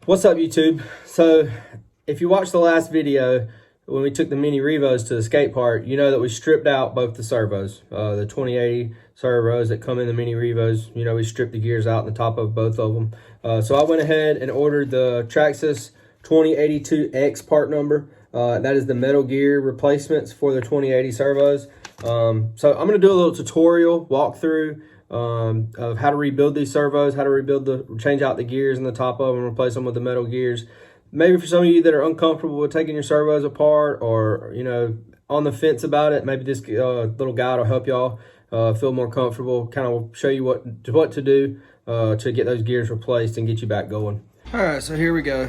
What's up, YouTube? So if you watched the last video when we took the mini Revos to the skate park, you know that we stripped out both the servos, the 2080 servos that come in the mini Revos. You know, we stripped the gears out in the top of both of them. So I went ahead and ordered the Traxxas 2082X part number. That is the metal gear replacements for the 2080 servos. So I'm going to do a little tutorial walkthrough of how to rebuild these servos, how to change out the gears in the top of them, replace them with the metal gears. Maybe for some of you that are uncomfortable with taking your servos apart, or on the fence about it, maybe this little guide will help y'all feel more comfortable. Kind of show you what to do to get those gears replaced and get you back going. All right, so here we go.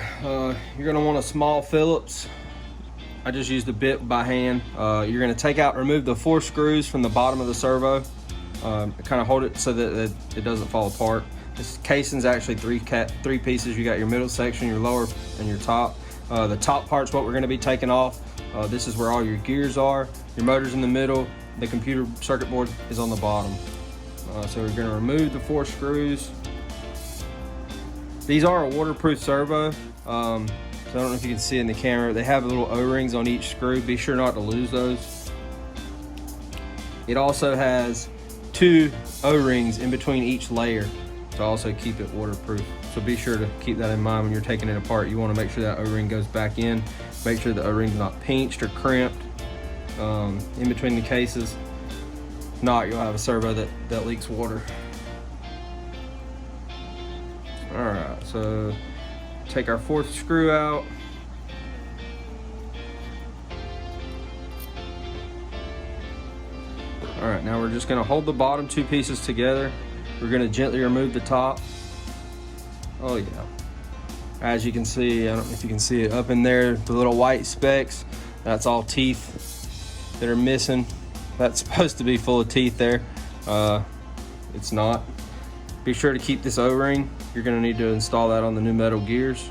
You're gonna want a small Phillips. I just used a bit by hand. You're gonna remove the 4 screws from the bottom of the servo. Kind of hold it so that it doesn't fall apart. This casing's actually three pieces. You got your middle section, your lower, and your top. The top part's what we're going to be taking off. This is where all your gears are. Your motor's in the middle. The computer circuit board is on the bottom. So we're going to remove the 4 screws. These are a waterproof servo. So I don't know if you can see in the camera. They have little O-rings on each screw. Be sure not to lose those. It also has 2 O-rings in between each layer to also keep it waterproof. So be sure to keep that in mind when you're taking it apart. You want to make sure that O-ring goes back in. Make sure the O-ring's not pinched or crimped in between the cases. If not, you'll have a servo that leaks water. All right, so take our 4th screw out. All right, now we're just gonna hold the bottom 2 pieces together. We're gonna gently remove the top. Oh yeah. As you can see, I don't know if you can see it up in there, the little white specks, that's all teeth that are missing. That's supposed to be full of teeth there. It's not. Be sure to keep this O-ring. You're gonna need to install that on the new metal gears.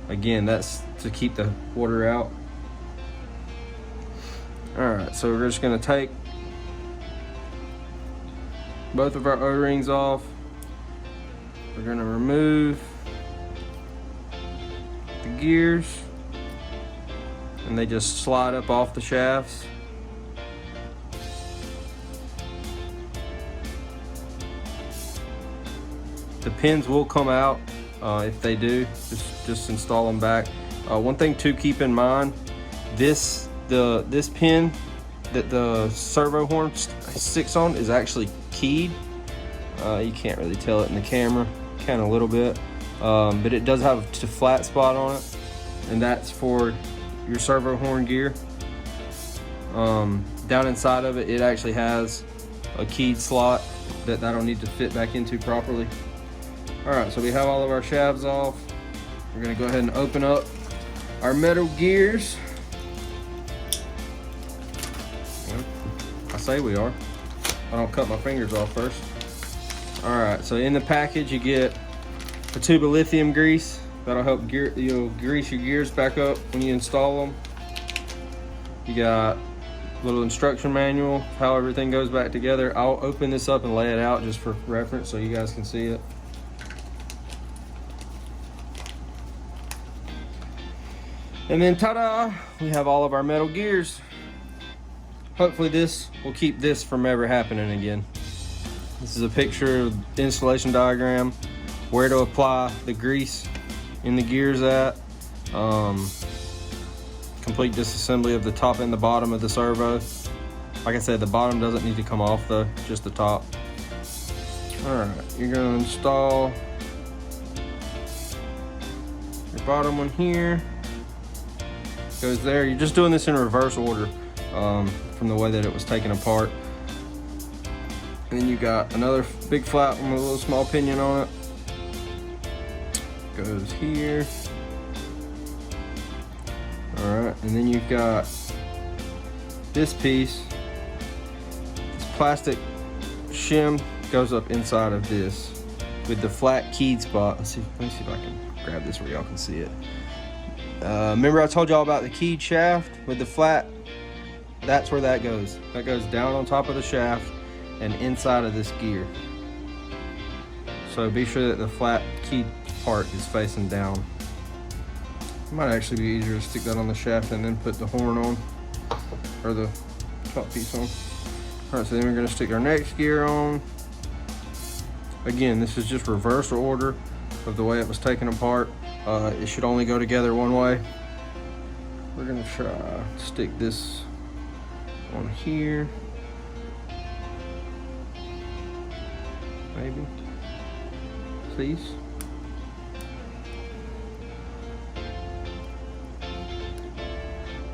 Again, that's to keep the water out. All right, so we're just gonna take both of our O-rings off. We're gonna remove the gears, and they just slide up off the shafts. The pins will come out. If they do, just install them back. One thing to keep in mind, this pin that the servo horn sticks on is actually keyed. You can't really tell it in the camera, kind of a little bit, but it does have a flat spot on it, and that's for your servo horn gear. Down inside of it, it actually has a keyed slot that I don't need to fit back into properly. All right, so we have all of our shafts off. We're gonna go ahead and open up our metal gears. I say we are. I don't cut my fingers off first. All right, so in the package you get a tube of lithium grease. That'll help grease your gears back up when you install them. You got a little instruction manual, how everything goes back together. I'll open this up and lay it out just for reference so you guys can see it. And then ta-da, we have all of our metal gears. Hopefully this will keep this from ever happening again. This is a picture of the installation diagram, where to apply the grease in the gears at. Complete disassembly of the top and the bottom of the servo. Like I said, the bottom doesn't need to come off though, just the top. All right, you're gonna install your bottom one here. Goes there. You're just doing this in reverse order from the way that it was taken apart. And then you got another big flat one with a little small pinion on it. Goes here. All right, and then you've got this piece. This plastic shim goes up inside of this with the flat keyed spot. Let me see if I can grab this where y'all can see it. Remember I told y'all about the keyed shaft with the flat? That's where that goes. That goes down on top of the shaft and inside of this gear. So be sure that the flat keyed part is facing down. It might actually be easier to stick that on the shaft and then put the horn on, or the top piece on. All right, so then we're gonna stick our next gear on. Again, this is just reverse order of the way it was taken apart. It should only go together one way. We're gonna try to stick this on here. Maybe, please.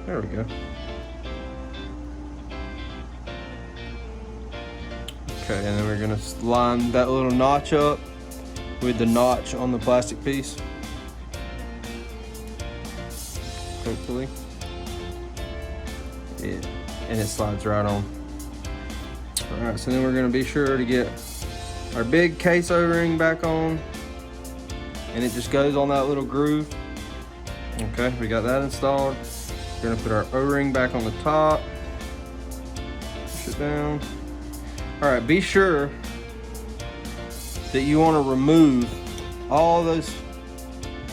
There we go. Okay, and then we're gonna line that little notch up with the notch on the plastic piece. Hopefully. Yeah, and it slides right on. All right, so then we're gonna be sure to get our big case O-ring back on, and it just goes on that little groove. Okay, we got that installed. We're gonna put our O-ring back on the top, push it down. All right, be sure that you wanna remove all those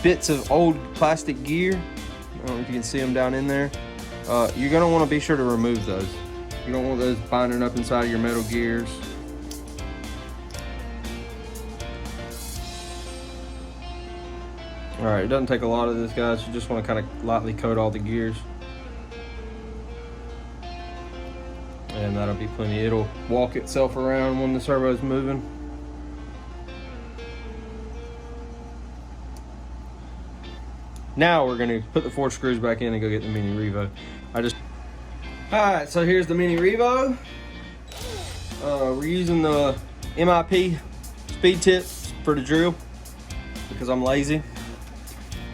bits of old plastic gear. I don't know if you can see them down in there. You're gonna wanna be sure to remove those. You don't want those binding up inside of your metal gears. All right, it doesn't take a lot of this, guys. You just wanna kinda lightly coat all the gears. And that'll be plenty. It'll walk itself around when the servo's moving. Now we're gonna put the 4 screws back in and go get the Mini Revo. All right, so here's the Mini Revo. We're using the MIP speed tips for the drill because I'm lazy.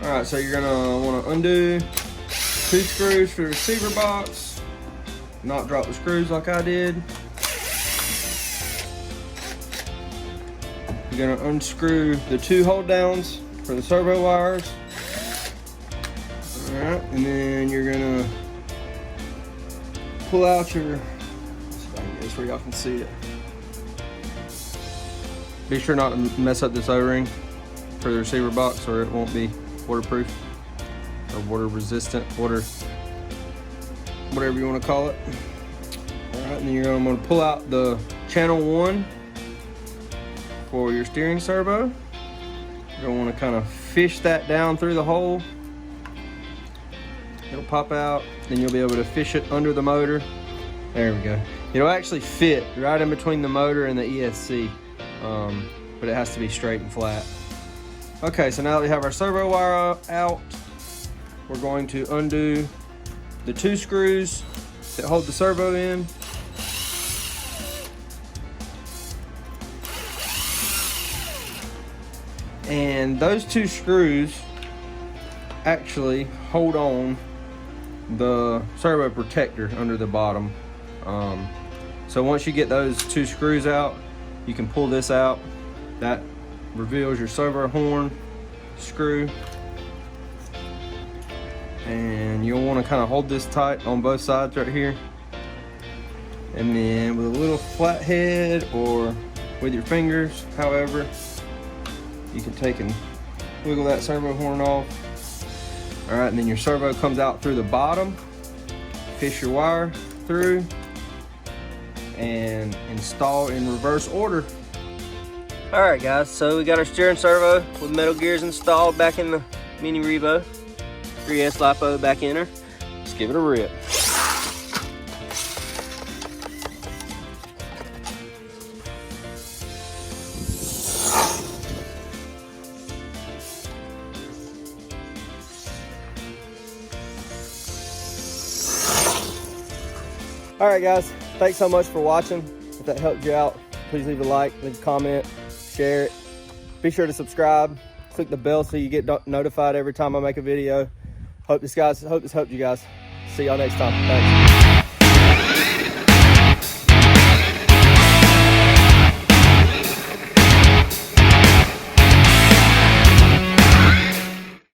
All right, so you're gonna wanna undo 2 screws for the receiver box. Not drop the screws like I did. You're gonna unscrew the 2 hold downs for the servo wires. All right, and then you're gonna pull out your, I guess where y'all can see it. Be sure not to mess up this O-ring for the receiver box or it won't be waterproof or water resistant, whatever you want to call it. All right, and then you're going to pull out the channel 1 for your steering servo. You're going to want to kind of fish that down through the hole. It'll pop out, then you'll be able to fish it under the motor. There we go. It'll actually fit right in between the motor and the ESC, but it has to be straight and flat. Okay, so now that we have our servo wire out, we're going to undo the 2 screws that hold the servo in. And those 2 screws actually hold on the servo protector under the bottom. So once you get those 2 screws out, you can pull this out. That reveals your servo horn screw. And you'll want to kind of hold this tight on both sides right here. And then with a little flat head or with your fingers, however, you can take and wiggle that servo horn off. All right, and then your servo comes out through the bottom. Fish your wire through and install in reverse order. All right, guys, so we got our steering servo with metal gears installed back in the Mini Revo. 3S LiPo back in her. Let's give it a rip. All right, guys, thanks so much for watching. If that helped you out, please leave a like, leave a comment, share it. Be sure to subscribe, click the bell so you get notified every time I make a video. Hope this helped you guys. See y'all next time. Thanks.